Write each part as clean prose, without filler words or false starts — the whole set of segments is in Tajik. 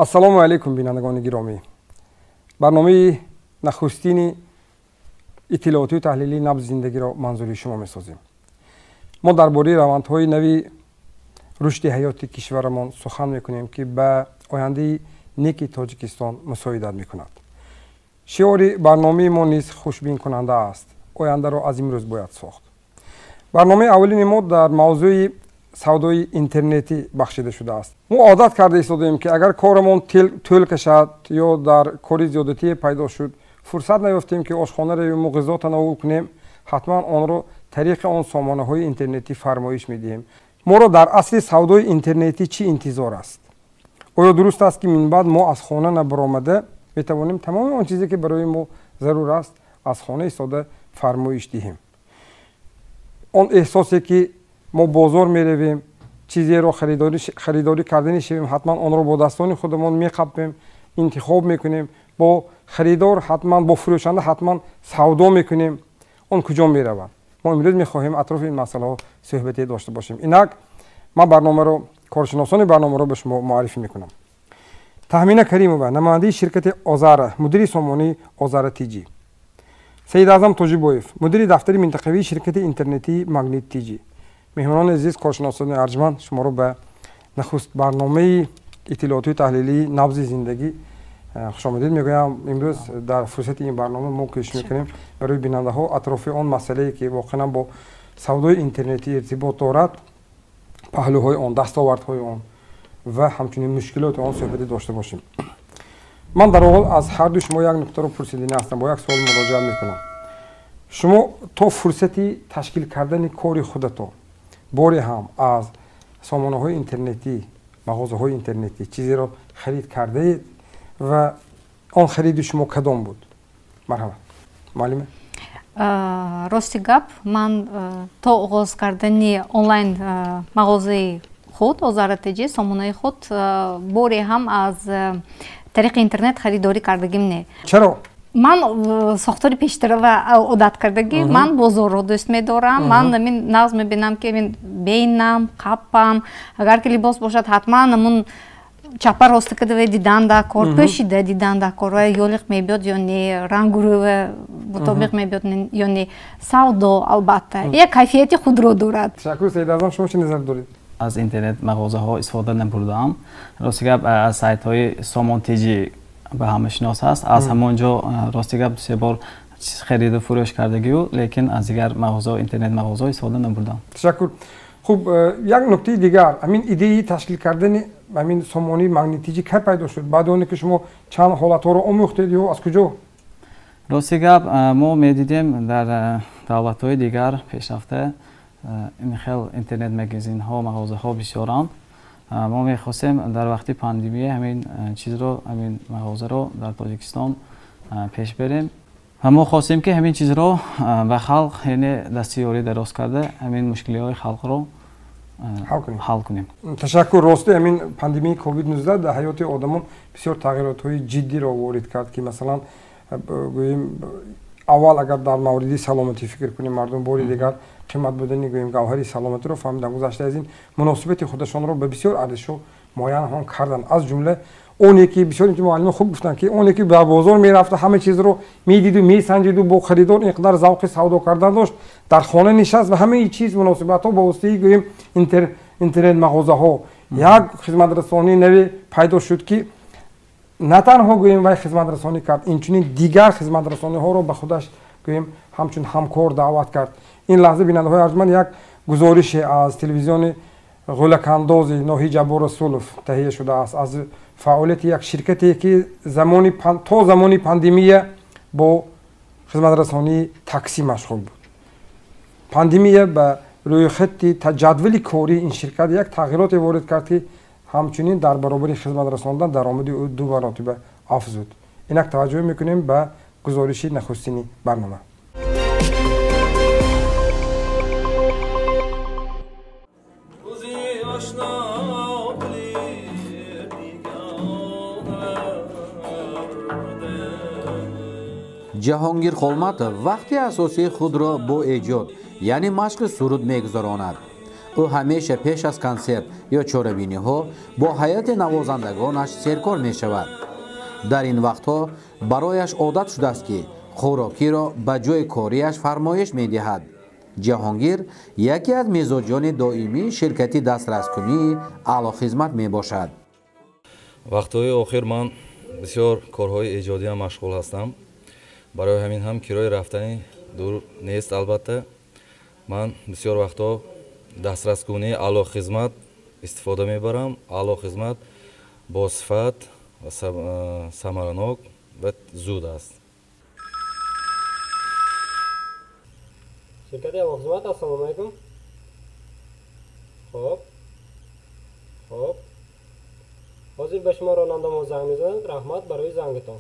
ассалому алайкум бинандагони гиромӣ. барномаи нахустини иттилоотию таҳлилии набзи зиндагиро манзури шумо месозем. мо дар бораи равандҳои нави рушди ҳаёти кишварамон сухан мекунем ки ба ояндаи неки тоҷикистон мусоидат мекунад. шиори барномаи мо низ хушбинкунанда аст. ояндаро аз имрӯз бояд сохт. барномаи аввалини мо дар мавзӯи савдои интернетӣ бахшида шудааст. мо одат карда истодаем ки агар корамон тӯл кашад ё дар кори зиёдатие пайдо шуд, фурсат наёфтем ки ошхона равем, ғизо танаввул кунем, ҳатман онро тариқи он сомонаҳои интернетӣ фармоиш медиҳем. моро дар асли савдои интернетӣ чӣ интизор аст? оё дуруст аст ки минбаъд мо аз хона набаромада метавонем тамоми он чизе ки барои мо зарур аст аз хона истода фармоиш диҳем? он эҳсосе ки мо бозор меравем, чизеро харидорӣ карда мешавем, ҳатман онро бо дастони худамон меқапем, интихоб мекунем, бо харидор ҳатман, бо фурӯшанда ҳатман савдо мекунем. он куҷо меравад? мо имрӯз мехоҳем атрофи ин масъалаҳо суҳбате дошта бошем. инак ман барномаро, коршиносони барномаро ба шумо муаррифӣ мекунам. таҳмина каримова, намояндаи ширкати озара, мудири сомонаи озара тиҷи. саидаъзам тоҷибоев, мудири дафтари минтақавии ширкати интернетии магнит тиҷи. меҳмонони азиз, коршиносони арҷманд, шуморо ба нахуст барномаи иттилоотию таҳлилии набзи зиндагӣ хушомадид мегӯям. имрӯз дар фурсати ин барнома мо кӯшиш мекунем барои бинандаҳо атрофи он масъалае ки воқеан бо савдои интернетӣ иртибот дорад, паҳлӯҳои он, дастовардҳои он ва ҳамчунин мушкилоти он суҳбате дошта бошем. ман дар оғоз аз ҳарду шумо як нуктаро пурсидани ҳастам, бо як суол муроҷиат мекунам. шумо то фурсати ташкил кардани кори худатон боре ҳам аз сомонаҳои интернетӣ, мағозаҳои интернетӣ чизеро харид кардаед ва он хариди шумо кадом буд? марҳамат. муаллима. рости гап, ман то оғоз кардани онлайн мағозаи худ, озара тиҷи, сомонаи худ боре ҳам аз тариқи интернет харидорӣ кардагим не. чаро? ман сохтори пештарова одат кардагӣ, ман бозорро дӯст медорам, ман нағз мебинам ки бейнам, қапам, агар ки либос бошад ҳатман амун чапа рости кадаве диданда кор, пӯшида диданда кор, ёлиқ мебиёд ё не, рангурӯва мутобиқ мебиёд ё не, савдо албатта як кайфияти худро дорад. ташаккур. саидаъзам, шумо чӣ назар доред? аз интернет мағозаҳо истифода набурдаам. рости гап аз сайтҳои сомон тиҷи ба ҳамашинос ҳаст. аз ҳамон ҷо рости гап се бор хариду фурӯш кардагию, лекин аз дигар мағозаҳо, интернет мағозаҳо истифода набурдам. ташаккур. хуб, як нуктаи дигар, амин идеи ташкил кардани амин сомонаи магнитиҷӣ кай пайдо шуд? баъди оне ки шумо чанд ҳолатҳоро омӯхтед ё аз куҷо? рости гап мо медидем дар давлатҳои дигар пешрафта ин хел интернет магазинҳо, мағозаҳо бисёранд. мо мехостем дар вақти пандемия ҳамин чизро, ҳамин мағозаро дар Тоҷикистон пеш берем. мо хостем ки ҳамин чизро ба халқ яъне дастиёрӣ дароз карда ҳамин мушкилиҳои халқро ҳал кунем. ташаккур. рости ҳамин пандемияи COVID-19 дар ҳаёти одамон бисёр тағйиротҳои ҷиддиро ворид кард ки масалан гӯем аввал агар дар мавриди саломатӣ фикр кунем, мардум бори дигар қимат будани гӯем гавҳари саломатиро фаҳмидан, гузашта аз ин муносибати худашонро ба бисёр арзишҳо муайян карданд. аз ҷумла оне ки бисёр муаллима хуб гуфтанд ки оне ки дар бозор мерафта ҳама чизро медиду месанҷиду, бо харидор инқадар завқи савдо кардан дошт, дар хона нишаст ва ҳамаи чиз муносибатҳо ба воситаи гӯем интернет мағозаҳо як хизматрасонии наве пайдо шуд ки на танҳо гӯем вай хизматрасонӣ кард, инчунин дигар хизматрасониҳоро ба худаш гӯем ҳамчун ҳамкор даъват кард. ин лаҳза бинандаҳои арҷманд як гузорише аз телевизиони ғулакандози Ноҳи Ҷаббор Расулов таҳия шудааст аз фаъолияти як ширкате ки то замони пандемия бо хизматрасонии таксӣ машғул буд. пандемия ба рӯйхати ҷадвали кории ин ширкат як тағйироте ворид кард ки ҳамчунин дар баробари хизмат расондан даромади ӯ ду маротиба афзуд. инак таваҷҷӯҳ мекунем ба гузориши нахустини барнома. ҷаҳонгир холматов вақти асосии худро бо эҷод яъне машқи суруд мегузаронад. ӯ ҳамеша пеш аз консерт ё чорабиниҳо бо ҳайати навозандагонаш серкор мешавад. дар ин вақтҳо барояш одат шудааст ки хӯрокиро ба ҷои кориаш фармоиш медиҳад. ҷаҳонгир яке аз мизоҷони доимии ширкати дастраскунии аълохизмат мебошад. вақтҳои охир ман бисёр корҳои эҷодиам машғул ҳастам. барои ҳамин ҳам кирои рафтани дур нест. албатта ман бисёр вақтҳо дастраскунии аълохизмат истифода мебарам. аълохизмат босифат ва самаранок ва зуд аст. شرکت اواخزمت السلام علیکم. خب حاضر به شما راننده ما زنگ میزنم. رحمت برای زنگتان.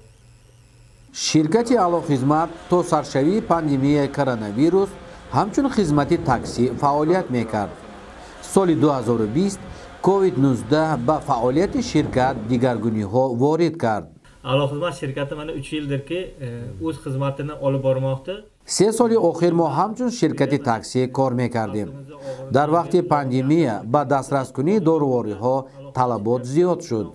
ширкати аълохизмат то саршавии пандемияи коронавирус ҳамчун хизмати таксӣ фаъолият мекард. соли 2020 COVID-19 ба фаъолияти ширкат дигаргуниҳо ворид кард. аълохизмат ширкати мана 3 yildirki o'z xizmatini olib bormoqda. 3 соли охир мо ҳамчун ширкати таксӣ кор мекардем. дар вақти пандемия ба дастраскунии дорувориҳо талабот зиёд шуд.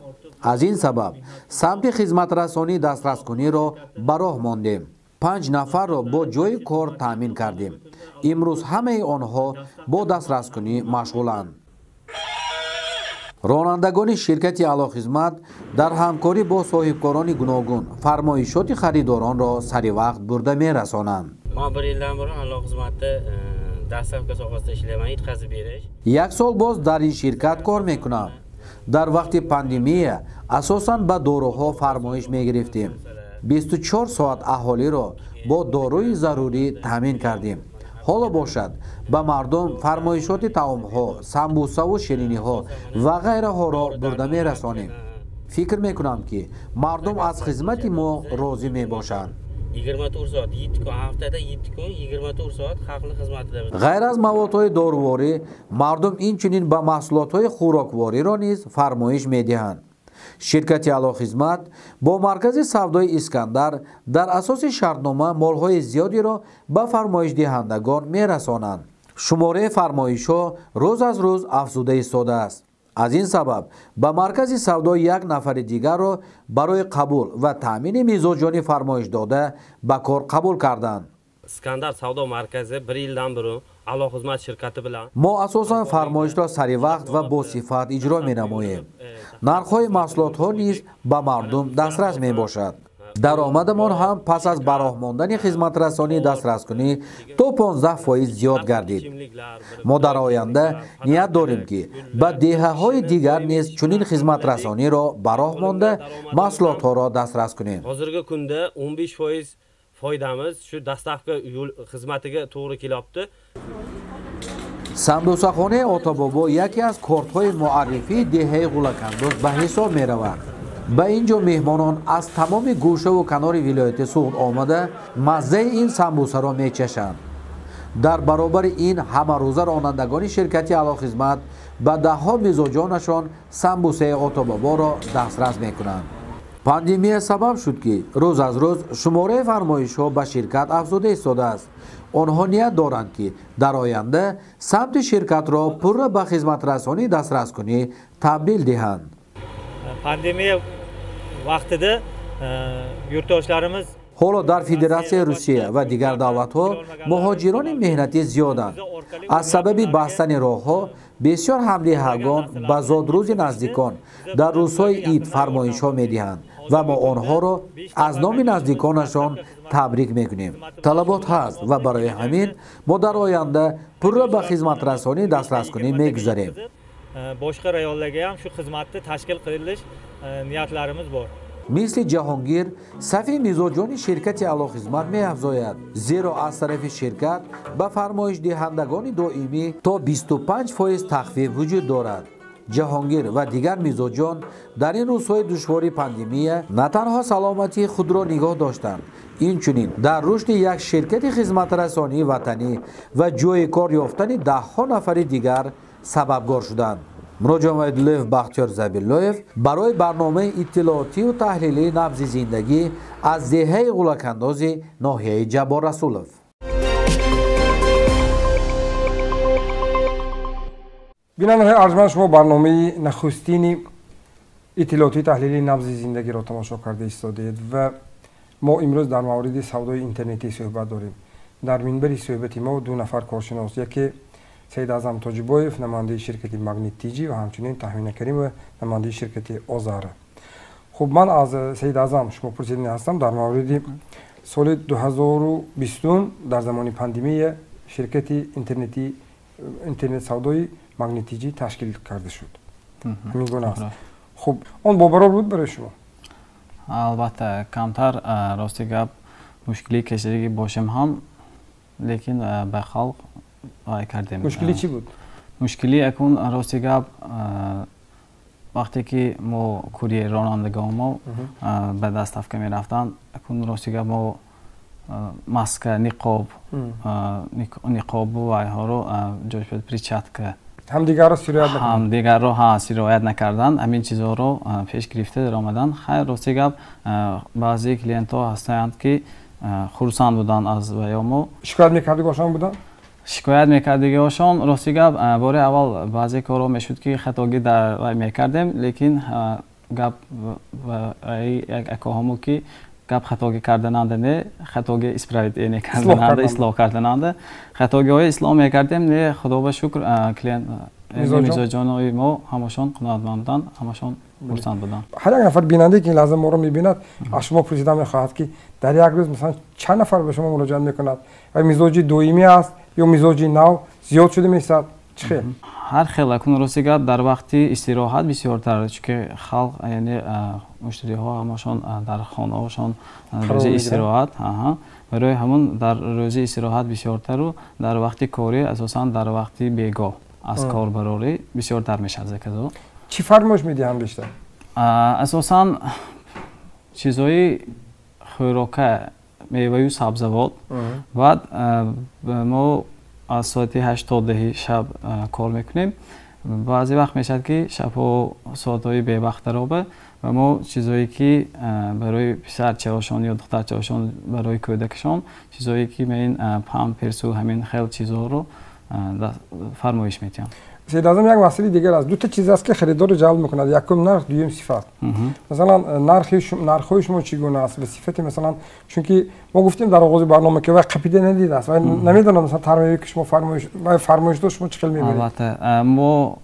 аз ин сабаб самти хизматрасонии дастраскуниро ба роҳ мондем. 5 нафарро бо ҷои кор таъмин кардем. имрӯз ҳамаи онҳо бо дастраскунӣ машғуланд. ронандагони ширкати аълохизмат дар ҳамкорӣ бо соҳибкорони гуногун фармоишоти харидоронро сари вақт бурда мерасонанд. Man bir yildan beri alohizmatda dastavka sohasida ishlayman, yetkazib berish. 1 сол боз дар ин ширкат кор мекунам. дар вақти пандемия асосан ба доруҳо фармоиш мегирифтем. 24 соат аҳолиро бо доруи зарурӣ таъмин кардем. ҳоло бошад ба мардум фармоишоти таомҳо, самбусаву шириниҳо ва ғайраҳоро бурда мерасонем. фикр мекунам ки мардум аз хизмати мо розӣ мебошанд. 24 soat, 7 kun, haftada 7 kun, 24 soat xalqning xizmatida. ғайр аз маводҳои доруворӣ, мардум инчунин ба маҳсулотҳои хӯроквориро низ фармоиш медиҳанд. ширкати аълохизмат бо маркази савдои Искандар дар асоси шартнома молҳои зиёдеро ба фармоишдиҳандагон мерасонанд. шумораи фармоишҳо рӯз аз рӯз афзуда истодааст. аз ин сабаб ба маркази савдои 1 нафари дигарро барои қабул ва таъмини мизоҷони фармоиш дода ба кор қабул карданд. Искандар savdo markazi 1 yildan beri alohizmat shirkati bilan мо асосан фармоишро саривақт ва босифат иҷро менамоем. нархҳои маҳсулотҳо низ ба мардум дастрас мебошад. даромадамон ҳам пас аз ба роҳ мондани хизматрасонии дастраскунӣ то 15% зиёд гардид. мо дар оянда ният дорем ки ба деҳаҳои дигар низ чунин хизматрасониро ба роҳ монда маҳсулотҳоро дастрас кунем. hozirgi kunda 15% foydamiz shu dastavka yo'l xizmatiga to'g'ri kelyapti. самбусахонаи отобобо яке аз кортҳои муаррифии деҳаи ғулакандоз ба ҳисоб меравад. ба ин ҷо меҳмонон аз тамоми гӯшаву канори вилояти суғд омада маззаи ин самбусаро мечашанд. дар баробари ин ҳамарӯза ронандагони ширкати аълохизмат ба даҳҳо мизоҷонашон самбусаи отобоборо дастрас мекунанд. пандемия сабаб шуд ки рӯз аз рӯз шумораи фармоишҳо ба ширкат афзуда истодааст. онҳо ният доранд ки дар оянда самти ширкатро пурра ба хизматрасонии дастраскунӣ табдил диҳанд. Pandemiya vaqtida yurtdoshlarimiz ҳоло дар федератсияи Русия ва дигар давлатҳо муҳоҷирони меҳнатӣ зиёданд. аз сабаби бастани роҳҳо бисёр ҳамдиҳагон ба зодрӯзи наздикон дар рӯзҳои ид фармоишҳо медиҳанд ва мо онҳоро аз номи наздиконашон табрик мекунем. талабот ҳаст ва барои ҳамин мо дар оянда пурра ба хизматрасонии дастраскунӣ мегузарем. boshqa rayonlarga ham shu xizmatni tashkil qilish niyatlarimiz bor. мисли ҷаҳонгир сафи мизоҷони ширкати аълохизмат меафзояд, зеро аз тарафи ширкат ба фармоишдиҳандагони доимӣ то 25% тахфиф вуҷуд дорад. ҷаҳонгир ва дигар мизоҷон дар ин рӯзҳои душвори пандемия на танҳо саломатии худро нигоҳ доштанд, инчунин дар рушди як ширкати хизматрасонии ватанӣ ва ҷои кор ёфтани даҳҳо нафари дигар сабабгор шуданд. муроҷон вайдуллоев, бахтиёр забиллоев барои барномаи иттилоотию таҳлилии набзи зиндагӣ аз деҳаи ғулакандози ноҳияи ҷаббор расулов. бинандаҳои арҷманд, шумо барномаи нахустини иттилоотии таҳлилии набзи зиндагиро тамошо карда истодаед ва мо имрӯз дар мавриди савдои интернетӣ суҳбат дорем. дар минбари суҳбати мо ду нафар коршинос, яке Саидаъзам Тоҷибоев, намояндаи ширкати Магнит Тиҷи ва ҳамчунин Таҳмина Каримова, намояндаи ширкати Озара. хуб, ман аз Саидаъзам шумо пурсида ҳастам дар мавриди соли 2020 дар замони пандемия ширкати интернет савдои Магнит Тиҷи ташкил карда шуд. ҳамин гуна аст. хуб, он бобарор буд барои шумо? албатта камтар, рости гап мушкилӣ кашидаги бошем ҳам, лекин ба халқ вай кардем. мушкилӣ чӣ буд? мушкилӣ акун рости гап вақте ки мо курьер ронандагон мо ба даставка мерафтанд, акун рости гап мо маска, ниқобу вайҳоро ҷойшуд перчатка ҳамдигарро сироят накардан, ҳамин чизҳоро пеш гирифта даромадан. хайр, рости гап баъзе клиентҳо ҳастанд ки хурсанд буданд аз ваёмо. шикоят мекардагошон буданд? шикоят мекардагиҳошон, рости гап бори аввал баъзе корҳо мешуд ки хатогӣ дар вай мекардем, лекин гап як акоҳамо ки гап хатогӣ кардананда не, хатогӣ исправление кардананда, ислоҳ кардананда, хатогиҳои ислоҳ мекардем не. худо ба шукр, клиент мизоҷонои мо ҳамашон қаноатманд буданд, ҳамашон хурсанд буданд. ҳар як нафар бинандаe ки ин лаҳза моро мебинад, аз шумо пурсида мехоҳад ки дар як рӯз масалан чанд нафар ба шумо муроҷиат мекунад? ва мизоҷи доимӣ аст ё мизоҷи нав зиёд шуда месад? чӣ хел? ҳар хел. акун рости гап дар вақти истироҳат бисёртар, чунки халқ яъне муштариҳо ҳамашон дар хонаҳошон рӯзи истироҳат, барои ҳамон дар рӯзи истироҳат бисёртару дар вақти корӣ асосан дар вақти бегоҳ аз корбарорӣ бисёртар мешавад заказо. чӣ фармоиш медиҳанд бештар? асосан чизҳои хӯрока, меваю сабзавот. баъд мо аз соати 8 то 10 шаб кор мекунем. баъзе вақт мешавад ки шабҳо соатҳои бевақтаробе ва мо чизҳое ки барои писарчаошон ё духтарчаошон, барои кӯдакашон, чизҳое ки меин памперсу ҳамин хел чизҳоро фармоиш метиҳам. Саидаъзам, як масъалаи дигар аст. дута чиз аст ки харидорро ҷалб мекунад. якум нарх, дуюм сифат. масалан нархҳои шумо чӣ гуна аст ва сифати масалан, чунки мо гуфтем дар оғози барнома ки вай қапида надидааст ва намедонам масалан тармияве ки шумо фармоиш дошт, шумо чӣ хел мебинед? албатта мо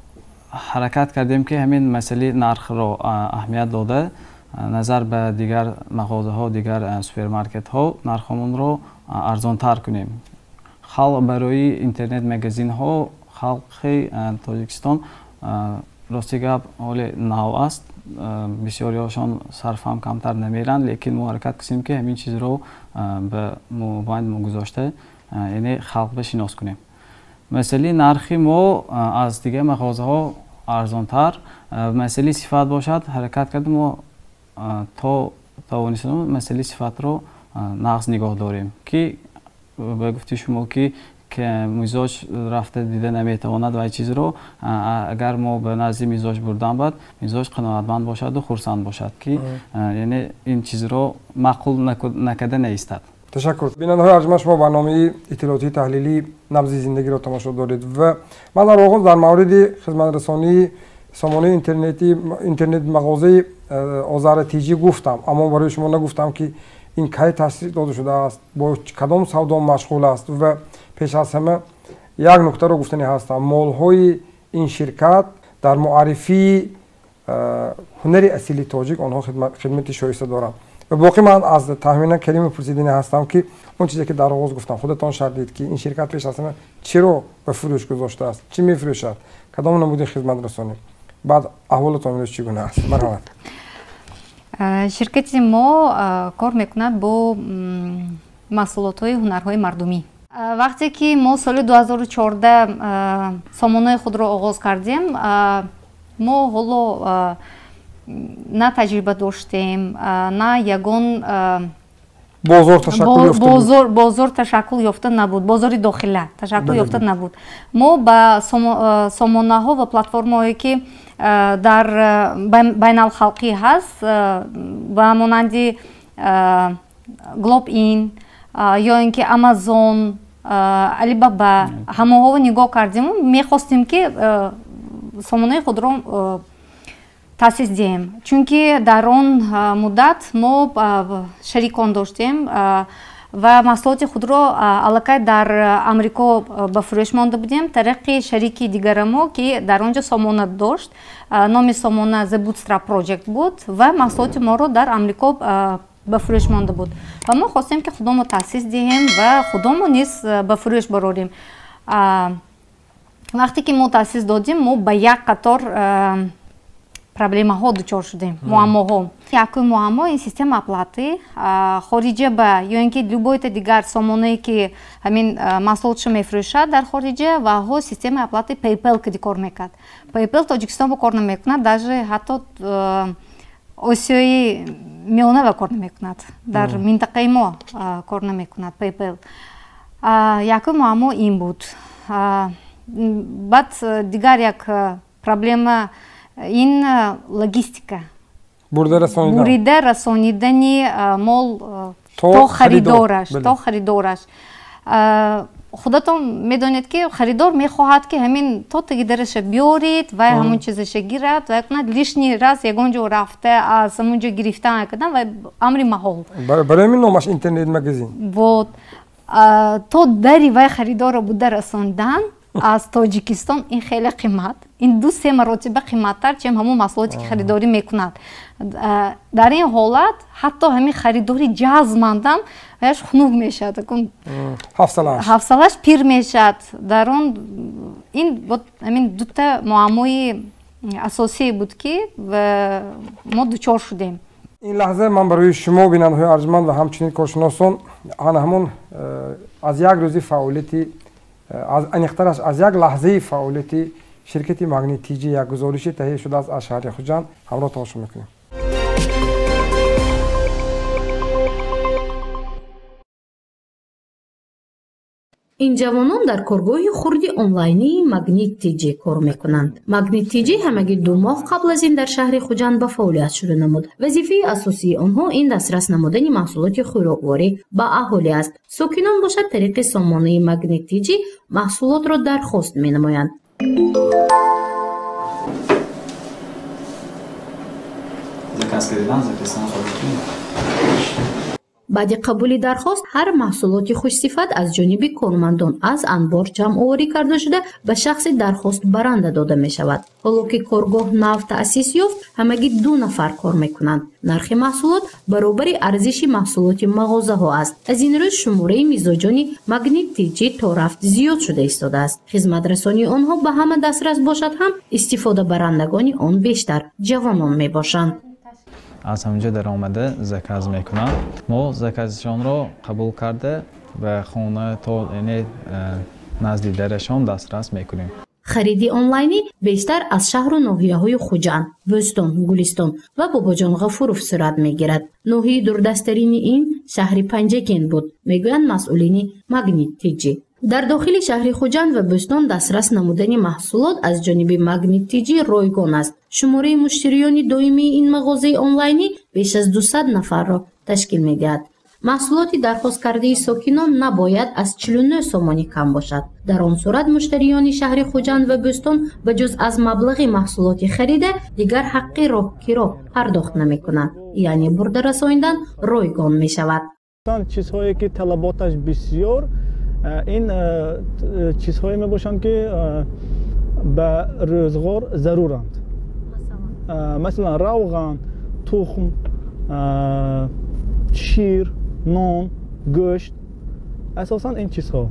ҳаракат кардем ки ҳамин масъалаи нархро аҳамият дода, назар ба дигар мағозаҳо, дигар супермаркетҳо нархҳомонро арзонтар кунем. халқ барои интернет магазинҳо, халқи Тоҷикистон рости гап ҳоли нав аст, бисёриҳошон сарфам камтар намеранд, лекин мо ҳаракат кардем ки ҳамин чизро ба мобайнд мо гузошта, яъне халқро шинос кунем. масъалаи нархи мо аз дигар мағозаҳо арзонтар, масъалаи сифат бошад, ҳаракат кардем мо то тавонистем масъалаи сифатро нағз нигоҳ дорем ки ба гуфти шумо ки мизоҷ рафта дида наметавонад ва чизро, агар мо ба назди мизоҷ бурдан бад, мизоҷ қаноатманд бошаду хурсанд бошад ки яъне ин чизро маъқул накарда наистад. ташаккур. бинандаҳои арҷманд, шумо барномаи иттилоотии таҳлилии набзи зиндагиро тамошо доред ва ман дар оғоз дар мавриди хизматрасонии сомонаи интернет мағозаи Озара Тиҷи гуфтам, аммо барои шумо нагуфтам ки ин кай таъсис дода шудааст, бо кадом савдо машғул аст ва пеш аз ҳама як нуктаро гуфтанӣ ҳастам. молҳои ин ширкат дар муаррифии ҳунари асили тоҷик онҳо хидмати шоиста доранд. ва боқӣ ман аз Таҳмина Каримова пурсиданӣ ҳастам ки он чизе ки дар оғоз гуфтам, худатон шарҳ ки ин ширкат пеш аз ҳама чиро ба фурӯш гузоштааст, чӣ мефурӯшад, кадом намуди хизматрасонӣ, баъд аҳволатон имрӯз чӣ гуна аст? марҳамат. ширкати мо кор мекунад бо маҳсулотҳои ҳунарҳои мардумӣ. вақте ки мо соли 2014 сомонаи худро оғоз кардем, мо ҳоло на таҷриба доштем, на ягон бозор ташаккул ёфта набуд, бозори дохила ташаккул ёфта набуд. мо ба сомонаҳо ва платформаҳое ки дар байналхалқӣ ҳаст, ба монанди Globin ё ин ки Amazon, Alibaba, ҳамаҳоро нигоҳ кардем. мехостем ки сомонаи худро таъсис диҳем, чунки дар он муддат мо шарикон доштем ва маҳсулоти худро аллакай дар Амрико ба фурӯш монда будем тариқи шарики дигари мо, ки дар он ҷо сомона дошт, номи сомона The Bootstrap Project буд ва маҳсулоти моро дар Амрико ба фурӯш монда буд ва мо хостем ки худомо таъсис диҳем ва худомо низ ба фурӯш барорем. вақте ки мо таъсис додем, мо ба як қатор проблемаҳо дучор шудем, муаммоҳо. Якум муаммо ин система оплаты хориҷа ба ё ин ки любойте дигар сомонае ки ҳамин маҳсулотшо мефурӯшад дар хориҷа ва ҳо системаи оплаты PayPal кади кор мекард. PayPal Тоҷикистон бо кор намекунад, даже ҳатто Осиёи миёнава кор намекунад, дар минтақаи мо кор намекунад PayPal. Якум муаммо ин буд. Баъд дигар як проблема ин логистика. Бурида расонидани мол то харидораш. худатон медонед ки харидор мехоҳад ки ҳамин то таги дараша биёред вай ҳамон чизаша гирад ва кунад лишни раз ягон ҷо рафта аз ҳамон ҷо гирифтан накардан ва амри маҳол. Барои ҳамин номаш интернет магазин. Вот. То дари вай харидорро буда расондан аз Тоҷикистон ин хеле қимат. Ин 2-3 маротиба қиматтар, чем ҳамон маҳсулоте ки харидорӣ мекунад. Дар ин ҳолат ҳатто ҳамин харидори ҷазмандам яш хунук мешавад, ҳафсалаш пир мешавад. Дар он ин ҳамин дута муаммои асосие буд ки мо дучор шудем. ин лаҳза ман барои шумо бинандаҳои арҷманд ва ҳамчунин коршиносон ҳамон аз як рӯзи фаъолияти аниқтараш аз як лаҳзаи фаъолияти ширкати Магнит TG як гузориши таҳия шудааст аз шаҳри Хуҷанд ҳамроҳ тамошо мекунем. ин ҷавонон дар коргоҳи хурди онлайнии Магнит TG кор мекунанд. Магнит TG ҳамаги 2 моҳ қабл аз ин дар шаҳри Хуҷанд ба фаъолият шурӯъ намуд. вазифаи асосии онҳо ин дастрас намудани маҳсулоти хӯрокворӣ ба аҳолӣ аст. сокинон бошад тариқи сомонаи Магнит TG маҳсулотро дархост менамоянд. баъди қабули дархост ҳар маҳсулоти хушсифат аз ҷониби кормандон аз анбор ҷамъоварӣ карда шуда ба шахси дархостбаранда дода мешавад. ҳоло ки коргоҳ нав таъсис ёфт, ҳамаги 2 нафар кор мекунанд. нархи маҳсулот баробари арзиши маҳсулоти мағозаҳо аст. аз ин рӯз шумораи мизоҷони Магнит TG то рафт зиёд шуда истодааст. хизматрасонии онҳо ба ҳама дастрас бошад ҳам истифодабарандагони он бештар ҷавонон мебошанд. аз ҳамҷо даромада заказ мекунанд. мо заказшонро қабул карда ба хона то назди дарашон дастрас мекунем. хариди онлайнӣ бештар аз шаҳру ноҳияҳои Хуҷанд, Бӯстон, Гулистон ва Бобоҷон Ғафуров сурат мегирад. ноҳияи дурдастарини ин шаҳри Панҷакен буд, мегӯянд масъулини Магнит TG. дар дохили шаҳри Хуҷанд ва Бӯстон дастрас намудани маҳсулот аз ҷониби Магнит TG ройгон аст. шумораи муштариёни доимии ин мағозаи онлайнӣ беш аз 200 нафарро ташкил медиҳад. маҳсулоти дархосткардаи сокинон набояд аз 49 сомонӣ кам бошад. дар он сурат муштариёни шаҳри Хуҷанд ва Бӯстон ба ҷуз аз маблағи маҳсулоти харида дигар ҳаққи роҳкиро пардохт намекунанд, яъне бурда расондан ройгон мешавад. чизҳое ки талаботаш бисёр ин чизҳое мебошанд ки ба рӯзғор заруранд. масалан равған, тухм, шир, нон, гӯшт, асосан ин чизҳо.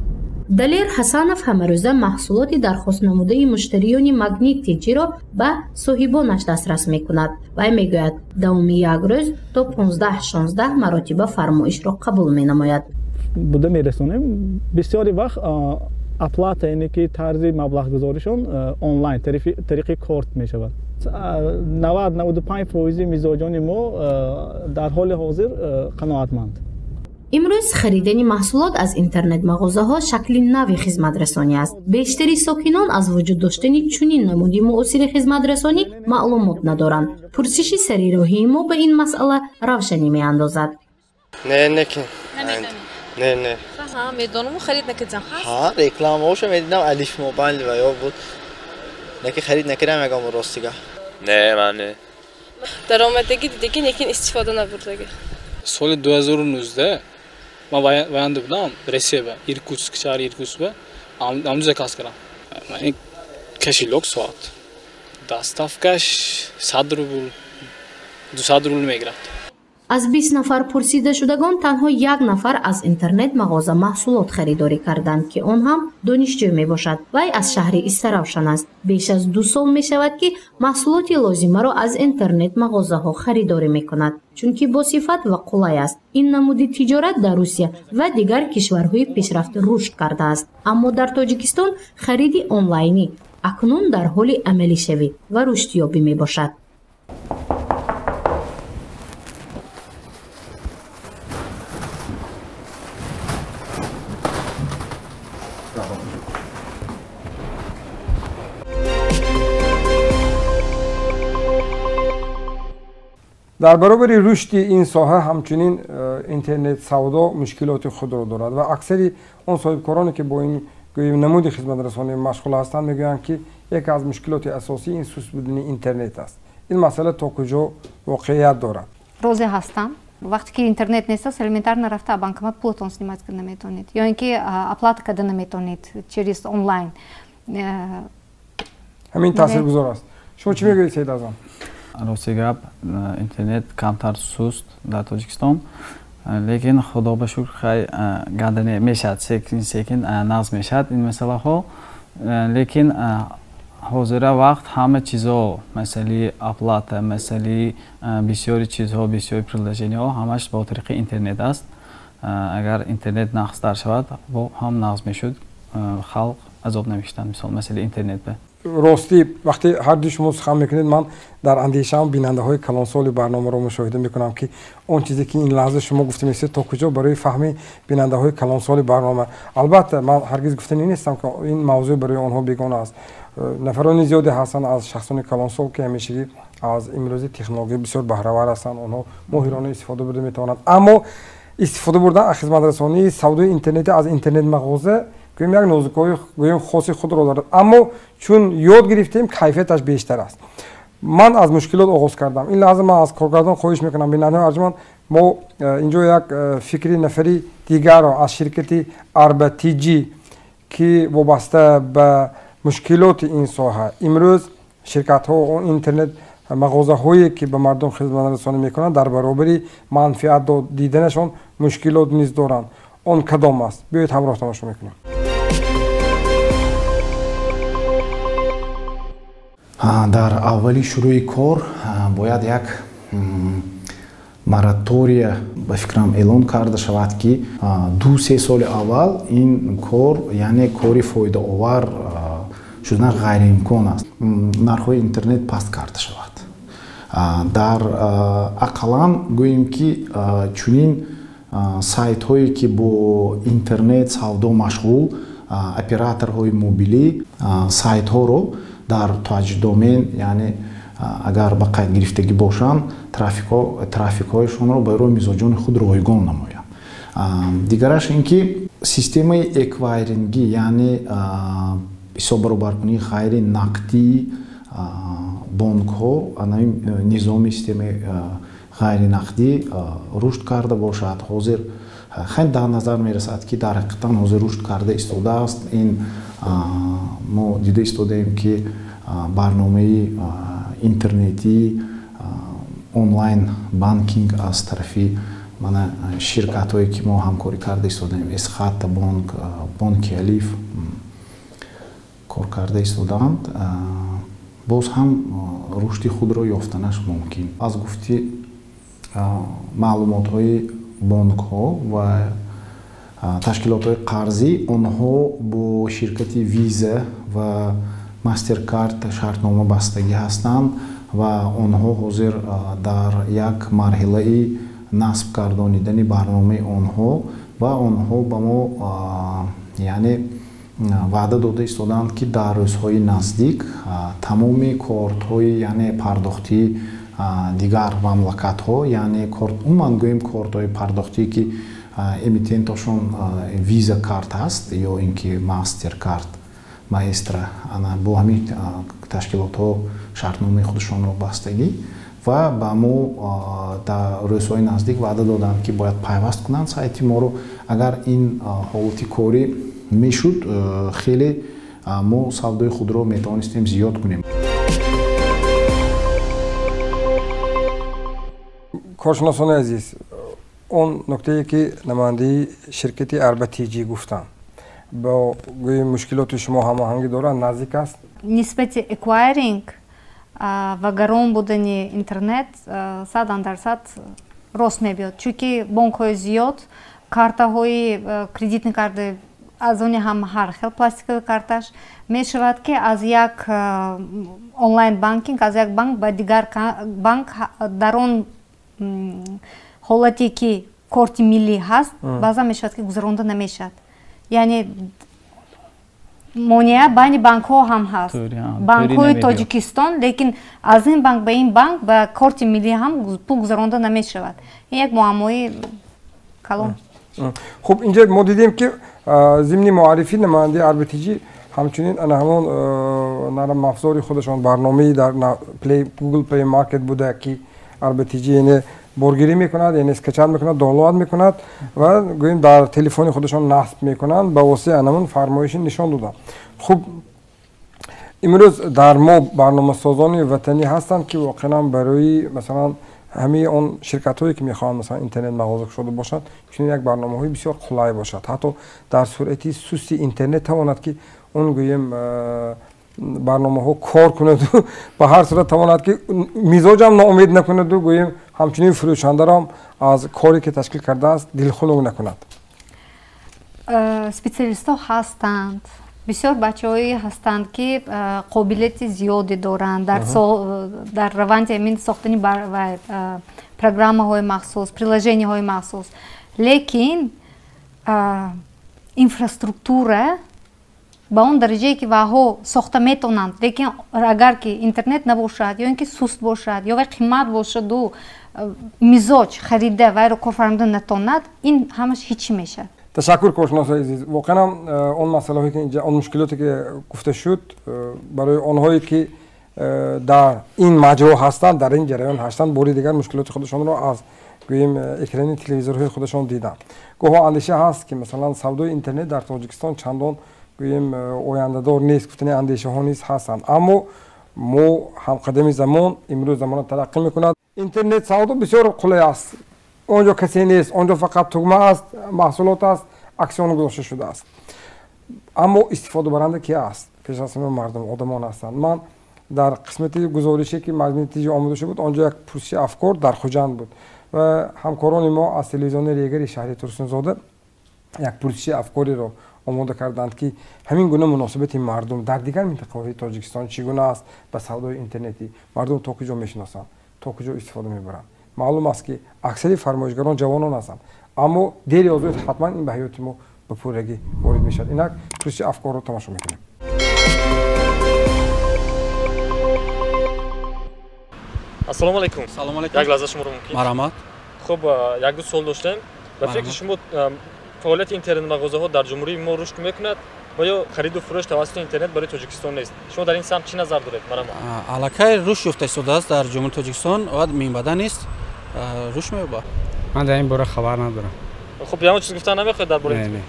Далер Ҳасанов ҳамарӯза маҳсулоти дархостнамудаи муштариёни Магнит TG-ро ба соҳибонаш дастрас мекунад. Вай мегӯяд давоми як рӯз то 15-16 маротиба фармоишро қабул менамояд. буда мерасонем. бисёри вақт оплата яъне ки тарзи маблағгузоришон онлайн тариқи корт мешавад. 90-95% мизоҷони мо дар ҳоли ҳозир қаноатманд. имрӯз харидани маҳсулот аз интернет-мағозаҳо шакли нави хизматрасонӣ аст. бештари сокинон аз вуҷуд доштани чунин намуди муосири хизматрасонӣ маълумот надоранд. пурсиши сарироҳии мо ба ин масъала равшанӣ меандозад. نه میدونم خرید نکردم. ها رکلامه‌اشو میدیدم الیف موبایل و یا بود نکی خرید نکردم اگه راستیگه نه من نه درآمدگی دیگه یکی استفاده نبردگی سال 2019 ما باید بودم رسیب ایرکوتسک شهر ایرکوتسک آموزش کار کردم من کشیلوک ساعت داستافکش 100 روبل 200 روبل میگرفت از 20 نفر پرسیده شدگان تنها 1 نفر از اینترنت مغازه محصولات خریداری کردند که آن هم دانشجو می باشد. وی از شهر استراوشن است. بیش از 2 سال می شود که محصولات لازمه را از اینترنت مغازه ها خریداری می کند چون که با صفت و قلای است. این نمود تجارت در روسیه و دیگر کشورهای پیشرفت رشد کرده است. اما در تاجیکستان خرید آنلاینی اکنون در حال عملی شوی و رشدیابی می باشد. در برابر رشد این ساحه همچنین اینترنت سودا مشکلات خود را دارد و اکثری آن صاحبکارانی که با این نمود خدمت رسانی مشغول هستند میگویند که یک از مشکلات اساسی این سوس بودن اینترنت است. این مسئله تا کجا واقعیت دارد؟ روزی هستم. وقتی که اینترنت نیست элементарно رفته банкомат пултон снимать نمیتونید یا اینکه оплата کرده نمیتونید через онлайн. همین تاثیرگذار است. شما چی میگویید سید اعظم؟ راستی گپ اینترنت کمتر سوست در تاجیکستان لیکن خدا به شکر خیلی گردنه میشد سکن نقض میشد این مسئله ها لیکن حاضر وقت همه چیزها مسئله اپلات مسئله بسیاری چیزها بسیاری پرداشتنی ها همش با طریق اینترنت است اگر اینترنت نقض در شود با هم نقض میشد خلق عذاب نمیشدن مثلا مسئله اینترنت به راستی وقتی هر دو شما سخن میکنید من در اندیشه‌ام بیننده های کلانسال برنامه رو مشاهده میکنم که اون چیزی که این لحظه شما گفتید میشه تا کجا برای فهم بیننده های کلانسال برنامه. البته من هرگز گفتنی نیستم که این موضوع برای آنها بیگانه است. نفران زیادی هستند از شخصان کلانسال که همیشه از امروزی تکنولوژی بسیار بهره‌ور هستند آنها ماهرانه استفاده برده میتوانند اما استفاده بردن از خدمت رسانی سودای اینترنتی از اینترنت مغازه که یک نازک‌های گویم خاصی خود را دارد اما چون یاد گرفتیم کیفیتش بیشتر است. من از مشکلات آغاز کردم. این لحظه من از کارگردان خواهش میکنم بیننده ارجمند ما اینجا یک فکری نفری دیگر را از شرکت اربتیجی که وابسته به مشکلات این ساحه امروز شرکت ها و اینترنت مغازه هایی که به مردم خدمت رسانی میکنند در برابر منفعت دیدنشان مشکلات نیز دارند. آن کدام است؟ بیایید همراه تماشا میکنیم. در اولی شروع کار باید یک моратория ба фикрам эълон карда шавад ки 2-3 соли аввал ин кор яъне кори фоидаовар шудан ғайриимкон аст. Нархҳои интернет паст карда шавад. Дар ақаллан гӯем ки чунин сайтҳое ки бо интернет савдо машғул операторҳои мобилӣ сайтҳоро дар таҷдомен яъне агар ба қайд гирифтагӣ бошанд трафикҳояшонро ба рӯи мизоҷони худ ройгон намоянд. Дигараш ин ки системаи эквайрингӣ яъне ҳисоббаробаркунии ғайри нақдии бонкҳо низоми системаи ғайри нақдӣ рушд карда бошад. Ҳозир хеле дар назар мерасад ки дар ҳақиқатан ҳозир рушд карда истодааст. Ин мо дида истодаем ки барномаи интернетии онлайн банкинг аз тарафи мана ширкатҳое ки мо ҳамкорӣ карда истодаем эсхата бонк бонки алиф кор карда истодаанд боз ҳам рушди худро ёфтанаш мумкин. Аз гуфти маълумотҳои бонкҳо ва ташкилотҳои қарзӣ онҳо бо ширкати виза ва мастеркард шартнома бастагӣ ҳастанд ва онҳо ҳозир дар як марҳилаи насб гардонидани барномаи онҳо ва онҳо ба мо яъне ваъда дода истодаанд ки дар рӯзҳои наздик тамоми кортҳои яъне пардохтии дигар мамлакатҳо яъне умуман гӯем кортҳои пардохтие ки эмитенташон виза карт ҳаст ё ин ки мастеркард маэстро ана бо ҳамин ташкилотҳо шартномаи худашонро бастагӣ ва ба мо дар рӯзҳои наздик ваъда доданд ки бояд пайваст кунанд сайти моро агар ин ҳолати корӣ мешуд хеле мо савдои худро метавонистем зиёд кунем. коршиносони азиз, он нуктае ки намояндаи ширкати арбатиҷӣ гуфтанд бо гӯи мушкилоти шумо ҳамоҳангӣ дорад, наздик аст? нисбати эквайринг ва гарон будани интернет 100% рост мебиёд, чунки бонкҳои зиёд картаҳои кредитни карта аз они ҳам ҳар хел пластикови карташ мешавад ки аз як онлайн банкинг аз як банк ба дигар банк дар он ҳолате ки корти миллӣ ҳаст баъзан мешавад ки гузаронда намешавад. яъне монеа байни банкҳо ҳам ҳаст, банкҳои тоҷикистон, лекин аз ин банк ба ин банк ба корти миллӣ ҳам пул гузаронда намешавад. ин як муаммои калон. хуб, инҷа мо дидем ки зимни муаррифӣ намояндаи арбатиҷӣ ҳамчунин ана ҳамон нарм афзори худашон барномаи дар Google Play Market буда ки арбатиҷӣ яъне боргирӣ мекунад, яъне скачат мекунад, даунлод мекунад ва гӯем дар телефони худашон насб мекунанд ба воситаи анамон фармоиши нишон доданд. хуб, имрӯз дар мо барномасозони ватанӣ ҳастанд ки воқеан барои масалан ҳамаи он ширкатҳое ки мехоҳанд масалан интернет мағоза кушода бошанд чунин як барномаҳои бисёр қулай бошад, ҳатто дар суръати сусти интернет тавонад ки он гӯем барномаҳо кор кунаду ба ҳар сурат тавонад ки мизоҷам ноумед накунаду гӯем ҳамчунин фурӯшандаро аз коре ки ташкил кардааст дилхунук накунад. специалистҳо ҳастанд, бисёр бачаҳое ҳастанд ки қобилияти зиёде доранд дар раванди ҳамин сохтани программаҳои махсус, приложенияҳои махсус, лекин инфраструктура ба он дараҷае ки ваҳо сохта метавонанд, лекин агар ки интернет набошад ё ин ки суст бошад ё вай қимат бошаду мизоҷ харида вайро кор фармуда натавонад, ин ҳамаш ҳичӣ мешавад. ташаккур коршиносои азиз. Воқеан он масъалаҳое ки инҷа он мушкилоте ки гуфта шуд барои онҳое ки дар ин маҷро ҳастанд, дар ин ҷараён ҳастанд, бори дигар мушкилоти худашонро аз гӯем экрани телевизорҳои худашон диданд. гоҳо андеша ҳаст ки масалан савдои интернет дар Тоҷикистон чандон гӯем ояндадор нест, гуфтани андешаҳо низ ҳастанд. Аммо мо ҳамқадами замон, имрӯз замона тараққӣ мекунад. Интернет савдо бисёр қулай аст. онҷо касе нест, онҷо фақат тугма аст, маҳсулот аст, аксион гузошта шудааст. аммо истифодабаранда ки аст? пеш аз ҳама мардум, одамон ҳастанд. ман дар қисмати гузорише ки мазмуни тиҷи омода шуда буд, онҷо як пурсиши афкор дар Хуҷанд буд ва ҳамкорони мо аз телевизиони регари шаҳри Турсунзода як пурсиши афкориро омода карданд ки ҳамин гуна муносибати мардум дар дигар минтақаҳои Тоҷикистон чӣ гуна аст ба савдои интернетӣ, мардум то куҷо мешиносанд, то куҷо истифода мебаранд. маълум аст ки аксари фармоишгарон ҷавонон ҳастанд, аммо дер ё зуд ҳатман ин ба ҳаёти мо ба пуррагӣ ворид мешавад. инак пурсиши афкорро тамошо мекунем. ассалому алайкум. Салому алайкум. Як лаҳза шуморо мумкин? Марҳамат. Хуб, як ду суол доштем. ба фикри шумо фаъолияти интернет мағозаҳо дар ҷумҳурии мо рушд мекунад ва ё хариду фурӯш тавассути интернет барои Тоҷикистон нест? Шумо дар ин самт чӣ назар доред? Марҳамат. Аллакай рушд ёфта истодааст дар ҷумҳури Тоҷикистон ва минбаъда нест рушд меёбад. ман дар ин бора хабар надорам. хуб, ягон чиз гуфтан намехоҳед дар бораи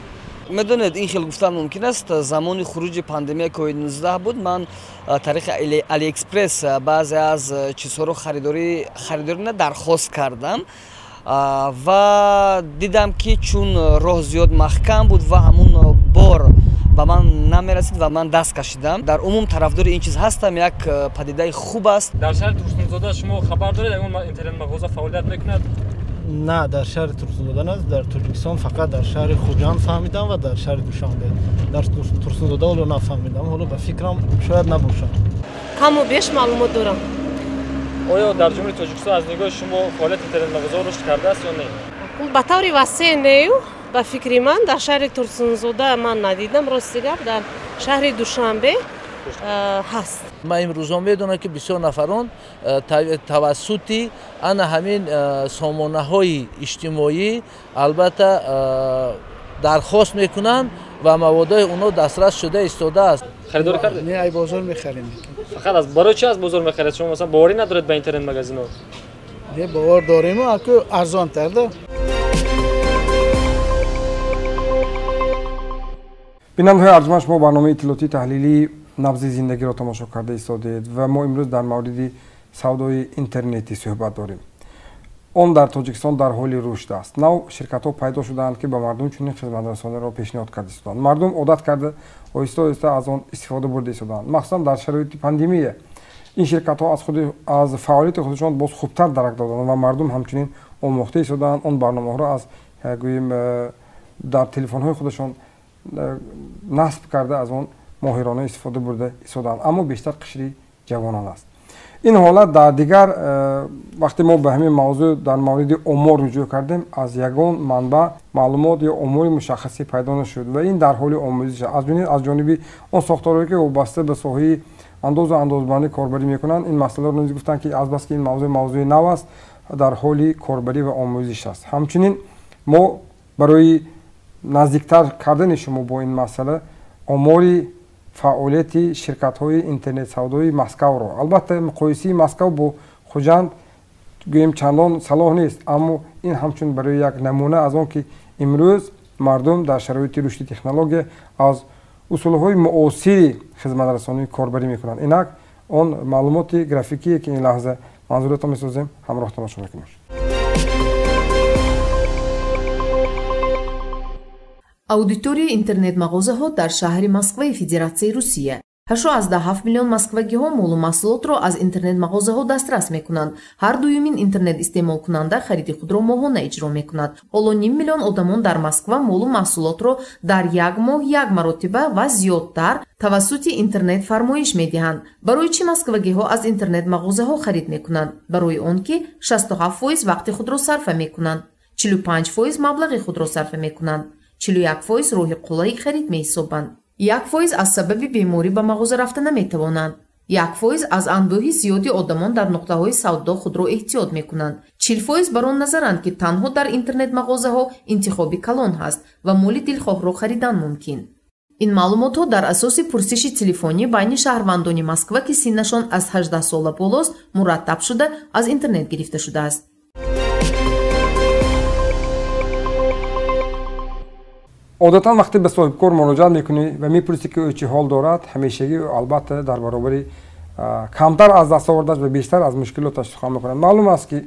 медонед ин хел гуфтан мумкин аст. Замони хуруҷи пандемияи COVID-19 буд, ман тариқи AliExpress баъзе аз чизҳоро харидорӣ дархост кардам ва дидам ки чун роҳ зиёд маҳкам буд ва ҳамун бор ба ман намерасид ва ман даст кашидам. Дар умум тарафдори ин чиз ҳастам, як падидаи хуб аст. Дар шаҳри Турсунзода шумо хабар доред ягон интернет мағоза фаъолият мекунад? نه در شهر ترسونزاده نه، در ترکستان فقط در شهر خوجند فهمیدم و در شهر دوشنبه. در ترسونزاده حالا نفهمیدم، حالا به فکرم شاید نباشه. کم و بیش معلومات دارم. آیا در جمهوری تاجیکستان از نگاه شما فعالیت اینترنت مغازه رشد کرده است یا نه؟ به طور وسیع نه، به فکر من در شهر ترسونزاده من ندیدم، راستی گپ در شهر دوشنبه هست. ما امروزا میدونم که بسیار نفران توسطی آن همین سامانه‌های اجتماعی البته درخواست میکنن و موادای اونو دسترس شده ایستاده است. خریداری کردید؟ نه ای بازار میخریم. فقط از برای چی از بازار میخرید؟ شما مثلا باوری ندارید به اینترنت مگزینو؟ نه باور داریم اما ارزان تر ده. بیننده‌های ارجمند، ما برنامه اطلاعاتی تحلیلی نبض زندگی را تماشا کرده ایستادید و ما امروز در مورد سودای اینترنتی صحبت داریم. آن در تاجیکستان در حال رشد است. نو شرکت‌ها پیدا شدند که به مردم چنین خدمت‌رسانی را پیشنهاد کرده ایستادند. مردم عادت کرده آهسته آهسته از آن استفاده برده ایستادند. مخصوصا در شرایط پاندمی این شرکت‌ها از فعالیت خودشان باز خوبتر درک دادند و مردم همچنین آموخته ایستادند آن برنامه‌ها را از گوییم در تلفن‌های خودشان نصب کرده از آن ماهرانه استفاده برده ایستادند. اما بیشتر قشری جوانان است. این حالت در دیگر وقتی ما به همین موضوع در مورد امور رجوع کردیم از یگان منبع معلومات یا امور مشخصی پیدا نشد و این در حال آموزش از جانب اون ساختارهایی که وابسته به ساحه انداز و اندازبانی کاربری میکنند این مسئله رو نیز گفتند که از بس که این موضوع نو است در حال کاربری و آموزش است. همچنین ما برای نزدیکتر کردن شما با این مسئله آماری فعالیت شرکت‌های اینترنت سودای مسکو را البته مقایسه مسکو با خوجند گویم چندان صلاح نیست اما این همچون برای یک نمونه از آن که امروز مردم در شرایط رشد تکنولوژی از اصولهای معاصر خدمت رسانی کاربری میکنند. اینک آن معلومات گرافیکی که این لحظه منظورتان میسازیم همراه تماشا میکنیم. аудиторияи интернет-мағозаҳо дар шаҳри Москваи Федератсияи Русия 8.7 миллион москвагиҳо молу маҳсулотро аз интернет-мағозаҳо дастрас мекунанд. Ҳар дуюмин интернет-истеъмолкунанда хариди худро моҳона иҷро мекунад. Ҳоло ним миллион одамон дар Москва молу маҳсулотро дар як моҳ як маротиба ва зиёдтар тавассути интернет фармоиш медиҳанд. Барои чӣ москвагиҳо аз интернет-мағозаҳо харид мекунанд? Барои он ки 67% вақти худро сарфа мекунанд, 45% маблағи худро сарфа мекунанд, 41% роҳи қулаи харид меҳисобанд, 1% аз сабаби беморӣ ба мағоза рафта наметавонанд, 1% аз анбӯҳи зиёди одамон дар нуқтаҳои савдо худро эҳтиёт мекунанд, 40% бар он назаранд ки танҳо дар интернет-мағозаҳо интихоби калон ҳаст ва моли дилхоҳро харидан мумкин. ин маълумотҳо дар асоси пурсиши телефонӣ байни шаҳрвандони Москва ки синнашон аз 18 сола болост мураттаб шуда аз интернет гирифта шудааст. عادتا وقتی به صاحبکار مراجعه میکنی و میپرسی که او چه حال دارد همیشگی البته در برابر کمتر از دست آورده‌اش و بیشتر از مشکلاتش سخن میکنند. معلوم است که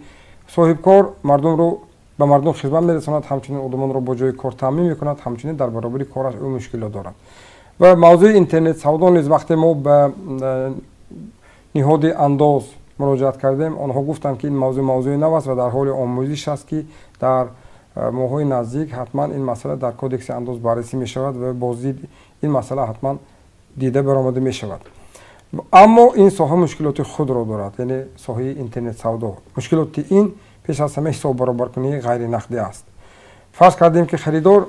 صاحبکار مردم رو به مردم خدمت میرساند همچنین آدمان رو با جای کار تامین میکند همچنین در برابر کارش او مشکلات دارد. و موضوع اینترنت سودا نیز وقتی ما به نهاد انداز مراجعه کردیم آنها گفتند که این موضوع نو است و در حال آموزش است که در ماهای نزدیک حتما این مسئله در کودکس انداز بررسی می شود و بازدید این مسئله حتما دیده برآمده می شود. اما این ساحه مشکلات خود را دارد، یعنی ساحه اینترنت سودا. مشکلات این پیش از همه حساب برابر کنی غیر نقدی است. فرض کردیم که خریدار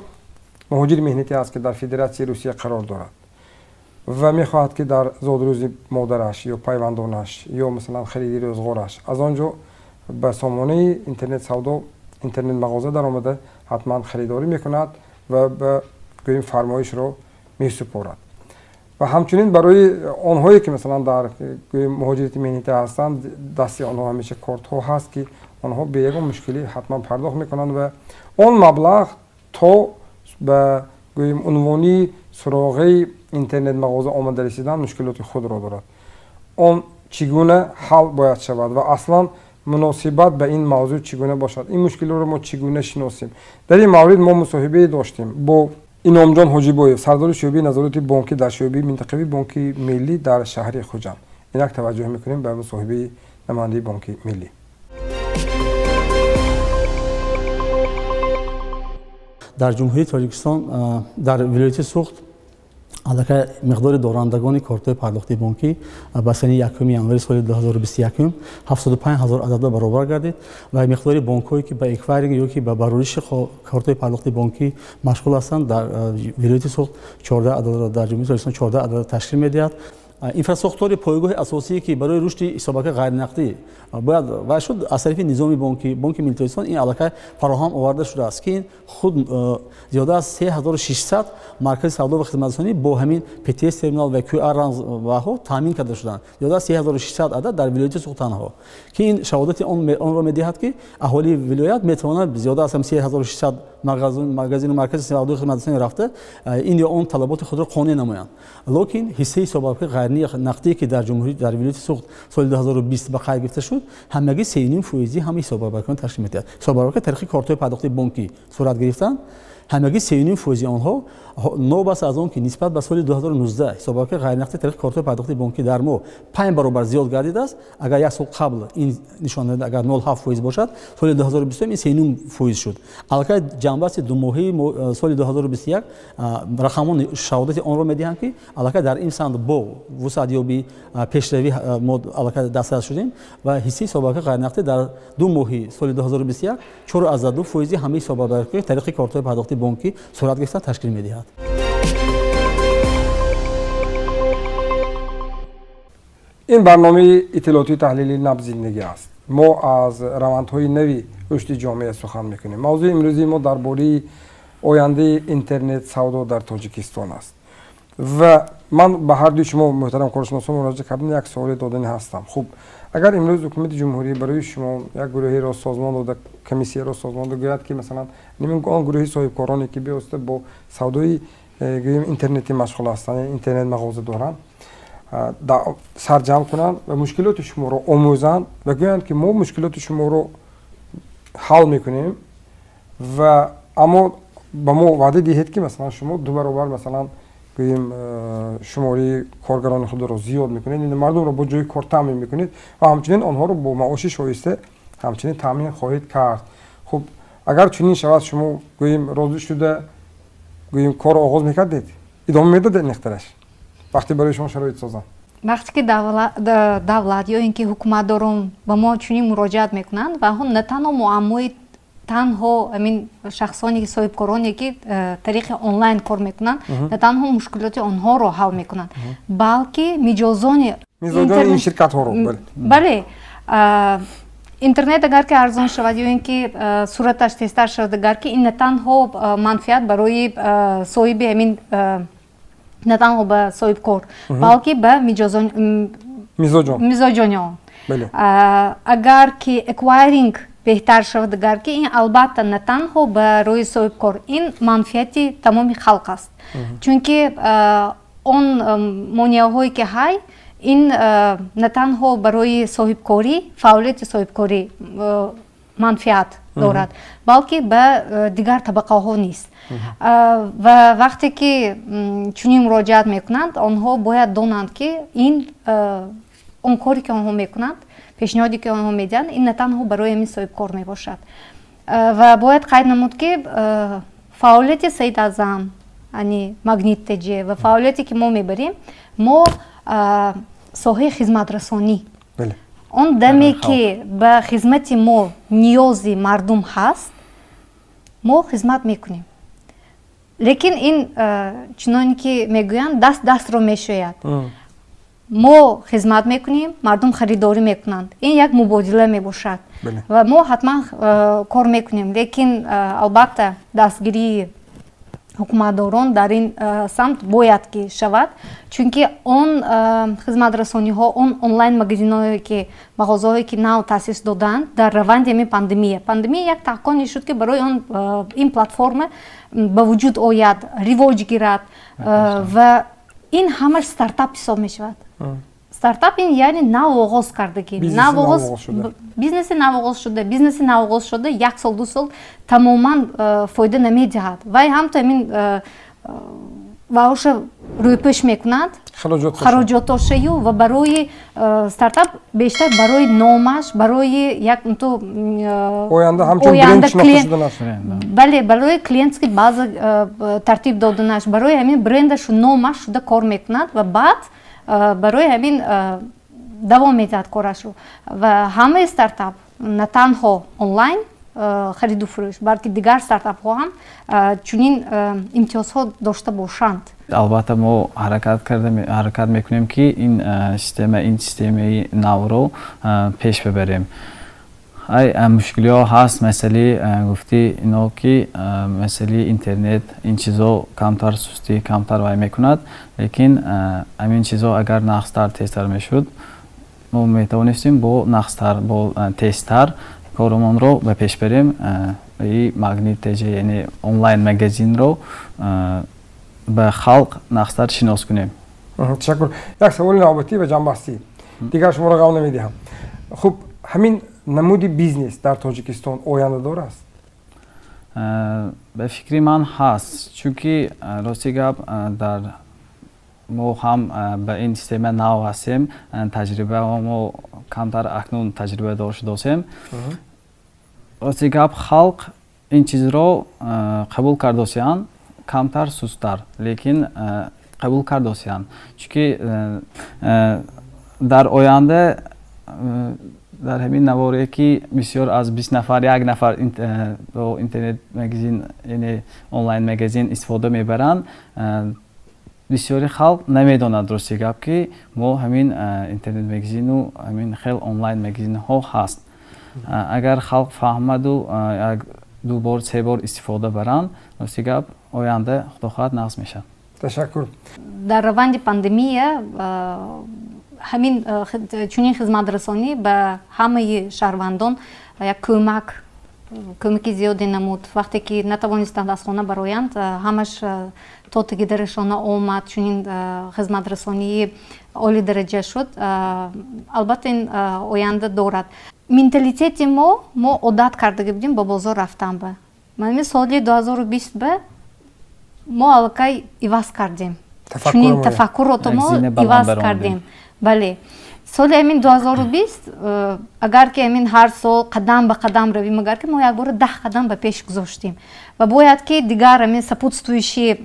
مهاجر مهنتی است که در فدراسیای روسیه قرار دارد و می خواهد که در زادروز مادرش یا پیوندانش یا مثلا خرید روزگارش از آنجا به سامانه اینترنت سودا اینترنت مغازه در آمده حتما خریداری میکند و به گوییم فرمایش رو میسپارد و همچنین برای آنهایی که مثلا در گوییم مهاجرت مهنتی هستند دستی آنها همیشه کارت ها هست که آنها به یک مشکلی حتما پرداخت میکنند و آن مبلغ تا به گوییم عنوانی سراغ اینترنت مغازه آمده رسیدن مشکلات خود را دارد. آن چگونه حل باید شود و اصلا مناسبت به این موضوع چگونه باشد؟ این مشکل رو ما چگونه شناسیم؟ در این مورد ما مصاحبه داشتیم با اینامجان حاجیبایف سردار شعبه نظارت بانکی در شعبه منطقوی بانک ملی در شهر خوجند. اینک توجه میکنیم به مصاحبه نماینده بانک ملی. در جمهوری تاجیکستان در ولایت سوخت علاقه مقدار دارندگان کارت‌های پرداختی بانکی با سن 1 январи سال 2021 75000 عدد برابر گردید و مقدار بانک‌هایی که به اکوایرینگ یا که به برآورش کارت‌های پرداختی بانکی مشغول هستند در ولایت سوخت 14 عدد در جمهوری تاجیکستان 14 عدد تشکیل می‌دهد. инфраструктураи пойгоҳи асосие ки барои рушди ҳисобаки ғайринақдӣ бояд ва шуд аз тарафи низоми банки Миллии Тоҷикистон ин аллакай фароҳам оварда шудааст ки ин худ зиёда аз 3600 маркази савдо ва хизматрасонӣ бо ҳамин ПТС терминал ва QR рамзҳо таъмин карда шуданд. зиёда аз 3600 адад дар вилояти Суғд танҳо ки ин шаҳодати онро медиҳад ки аҳолии вилоят метавонад зиёда аз 3600 магазину маркази савдои хизматрасонӣ рафта ин ё он талаботи худро қонеъ намоянд. Лекин ҳиссаи ҳисобаки ғайринақдие ки дар вилояти Суғд соли 2020 ба қайд гирифта шуд ҳамаги 3.5% ҳамаи ҳисоббарвакон ташкил медиҳад. Ҳисоббарваки тариқи кортҳои пардохти бонкӣ сурат гирифтанд. ҳамаги 3.5% онҳо нобаст аз он ки нисбат ба соли 2019 ҳисоббарваки ғайринақди тариқи кортҳои пардохти бонкӣ дар моҳ 5 баробар зиёд гардидааст. Агар як сол қабл ин нишонада агар 0.7% бошад, соли 2020 ин 3.5% шуд. Аллакай ҷанбаси думоҳии соли 2021 рақамон шаҳодати онро медиҳанд ки аллакай дар ин самт бо вусъатёбӣ пешравӣ мо аллакай дастрас шудем ва ҳисси ҳисоббарваки ғайринақдӣ дар 2 моҳи соли 2021 4.2% ҳамаи ҳисоббарвакии тариқи кортҳои пардохти бонкӣ сурат гирифта ташкил медиҳад. ин барномаи иттилоотии таҳлилии набз зиндагӣ аст. мо аз равандҳои нави рушди ҷомеа сухан мекунем. мавзӯи имрӯзии мо дар бораи ояндаи интернет савдо дар Тоҷикистон аст. ва ман ба ҳардуи шумо муҳтарам коршиносон муроҷиат кардам, як суоле додани ҳастам. хуб агар имрӯз ҳукумати ҷумҳурӣ барои шумо як гурӯҳеро созмон дода, комиссияро созмон дода, гӯяд ки масалан он гурӯҳи соҳибкороне ки бевосита бо савдои гӯем интернетӣ машғул ҳастанд, интернет мағоза доранд, сарҷамъ кунанд ва мушкилоти шуморо омӯзанд ва гӯянд ки мо мушкилоти шуморо ҳал мекунем ва аммо ба мо ваъда диҳед ки масалан шумо 2 баробар масалан гӯем шумори коргарони худро зиёд мекунед, мардумро бо ҷои кор таъмин мекунед ва ҳамчунин онҳоро бо маоши шоиста ҳамчунин таъмин хоҳед кард. хуб агар чунин шавад шумо гӯем розӣ шуда гӯем корро оғоз мекардед, идома медодед нехтараш вақте барои шумо шароит созанд? вақте ки давлат ё ин ки ҳукуматдорон ба мо чунин муроҷиат мекунанд ва на танҳо муаммои танҳо амин шахсоне ки соҳибкороне ки тариқи онлайн кор мекунанд на танҳо мушкилоти онҳоро ҳал мекунанд, балки миҷозони ин ширкатҳоро бале интернет агар ки арзон шавад ё ин ки сураташ тезтар шавад, агар ки ин на танҳо манфиат барои соҳиби амин на танҳо ба соҳибкор, балки ба мизоҷонён. агар ки эквайринг беҳтар шавад, агар ки ин албатта на танҳо барои соҳибкор, ин манфиати тамоми халқ аст. чунки он монеаҳое ки ҳай ин на танҳо барои соҳибкорӣ, фаъолияти соҳибкорӣ манфиат дорад, балки ба дигар табақаҳо низ. ва вақте ки чунин муроҷиат мекунанд, онҳо бояд донанд ки ин он коре ки онҳо мекунанд, пешниҳоде ки онҳо медиҳанд, ин на танҳо барои ҳамин соҳибкор мебошад. ва бояд қайд намуд ки фаъолияти Саид Аъзам, яъни Магнит ТЖ ва фаъолияте ки мо мебарем, мо соҳаи хизматрасонӣ, он даме ки ба хизмати мо ниёзи мардум ҳаст, мо хизмат мекунем. лекин ин чуноне ки мегӯянд даст дастро мешӯяд. мо хизмат мекунем, мардум харидорӣ мекунанд. Ин як мубодила мебошад ва мо ҳатман кор мекунем, лекин албатта дастгирии ҳукуматдорон дар ин самт бояд ки шавад, чунки он хизматрасониҳо, он онлайн магазинҳое ки мағозаҳое ки нав таъсис доданд дар раванди ҳамин пандемия як таҳқони шуд ки барои он ин платформа ба вуҷуд ояд, ривоҷ гирад ва ин ҳамаш стартап ҳисоб мешавад. стартап ин яъне нав оғоз кардагӣ, бизнеси нав оғоз шуда 1 сол 2 сол тамоман фоида намедиҳад. Вай ҳамто ҳамин ваоша рӯйпӯш мекунад, хароҷотошаю ва барои стартап бештар барои номаш, барои як оянда бале барои клиентски база тартиб доданаш, барои ҳамин брендашу номаш шуда кор мекунад ва баъд барои ҳамин давом медиҳад корашро. ва ҳамаи стартап на танҳо онлайн хариду фурӯш, балки дигар стартапҳо ҳам чунин имтиёзҳо дошта бошанд. албатта мо ҳаракат мекунем ки ин системаи навро пеш бибарем. мушкилиҳо ҳаст, масъалаи гуфти ино ки масъалаи интернет ин чизо камтар сустӣ камтар вай мекунад, лекин ҳамин чизо агар нақстар тезтар мешуд мо метавонистем бо нақстар бо тезтар коромонро ба пеш барем. и магнит теҷа яъне онлайн магазинро ба халқ нақстар шинос кунем. ташаккур. як саволи навбатӣ ва ҷанбастӣ дигар шуморо гав намедиҳам. хуб ҳамин намуди бизнес дар тоҷикистон ояндадор аст? ба фикри ман ҳаст, чунки рости гап дар мо ҳам ба ин система нав ҳастем, таҷриба мо камтар акнун таҷрибадор шудасем. рости гап халқ ин чизро қабул кардосиянд камтар сустар, лекин қабул кардосиянд, чунки дар оянда дар ҳамин наворе ки бисёр аз 20 нафар 1 нафар интернет магазин яъне онлайн магазин истифода мебаранд, бисёри халқ намедонад рости гап ки мо ҳамин интернет магазину ҳамин хел онлайн магазинҳо ҳаст. агар халқ фаҳмаду ду бор се бор истифода баранд, рости гап оянда худохоҳад нағз мешавад. ташаккур. дар раванди пандемия ҳамин чунин хизматрасонӣ ба ҳамаи шаҳрвандон як кӯмаки зиёде намуд. вақте ки натавонистанд аз хона бароянд, ҳамаш то тагидарашона омад, чунин хизматрасонии олидараҷа шуд. албатта ин оянда дорад. менталитети мо одат кардага будем ба бозор рафтан. ман соли 2020 мо аллакай иваз кардем. чунин тафаккурото мо иваз кардем. бале, соли ҳамин 2020 агар ки ҳамин ҳар сол қадам ба қадам равим, агар ки мо якбора 10 қадам ба пеш гузоштем ва бояд ки дигар ҳамин сапутствующие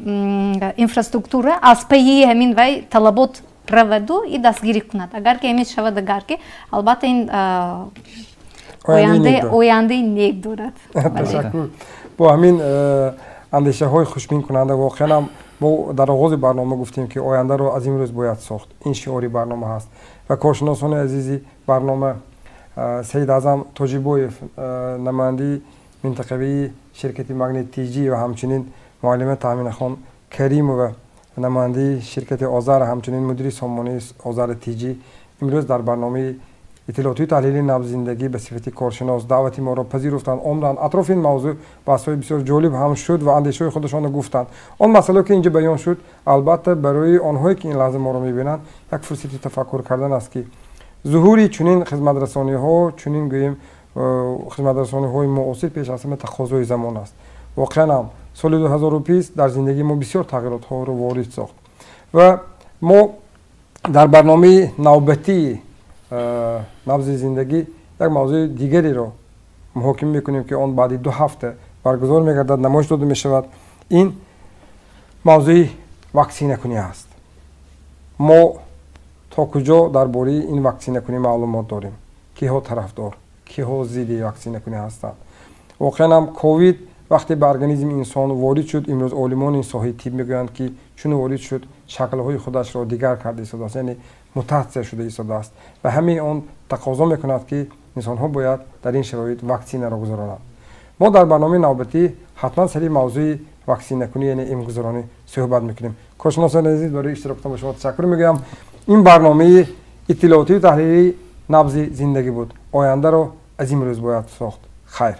инфраструктура аз пайи ҳамин вай талабот раваду и дастгирӣ кунад. агар ки ҳамин шавад, агар ки албатта ин ояндаи нек дорад. ташаккур. бо ҳамин андешаҳои хушбинкунанда воқеан мо дар оғози барнома гуфтем ки ояндаро аз имрӯз бояд сохт. ин шиори барнома ҳаст ва коршиносони азизи барнома саид аъзам тоҷибоев, намояндаи минтақавии ширкати магнит тиҷи ва ҳамчунин муаллима таъминахон каримова, намояндаи ширкати озар, ҳамчунин мудири сомонии озар тиҷи имрӯз дар барномаи иттилоотии таҳлили набзиндагӣ ба сифати коршинос даъвати моро пазируфтанд, омданд. атрофи ин мавзӯъ баҳсҳои бисёр ҷолиб ҳам шуд ва андешаҳои худашонро гуфтанд. он масъалаҳое ки инҷо баён шуд, албатта барои онҳое ки ин лаҳза моро мебинанд як фурсати тафаккур кардан аст ки зуҳури чунин хизматрасониҳо, чунин гӯем хизматрасониҳои муосир пеш аз ҳама тақозои замон аст. воқеан ҳам соли 2020 дар зиндагии мо бисёр тағйиротҳоро ворид сохт ва мо дар барномаи навбатии набзи зиндагӣ як мавзӯи дигареро муҳокима мекунем ки он баъди 2 ҳафта баргузор мегардад, намоиш дода мешавад. ин мавзӯи ваксинакунӣ аст. мо то куҷо дар бораи ин ваксинакунӣ маълумот дорем? киҳо тарафдор, киҳо зидди ваксинакунӣ ҳастанд? воқеан ҳам ковид вақте ба организми инсон ворид шуд, имрӯз олимони соҳаи тиб мегӯянд ки чун ворид шуд, шаклҳои худашро дигар карда истодааст, яъне мутатсия шуда истодааст ва ҳамаи он тақозо мекунад ки инсонҳо бояд дар ин шароит ваксинаро гузаронанд. мо дар барномаи навбатӣ ҳатман сари мавзӯи ваксинакунӣ яъне имгузаронӣ суҳбат мекунем. коршиносони азиз, барои иштирокатон ба шумо ташаккур мегӯям. ин барномаи иттилоотию таҳлилии набзи зиндагӣ буд. ояндаро аз имрӯз бояд сохт. хайр.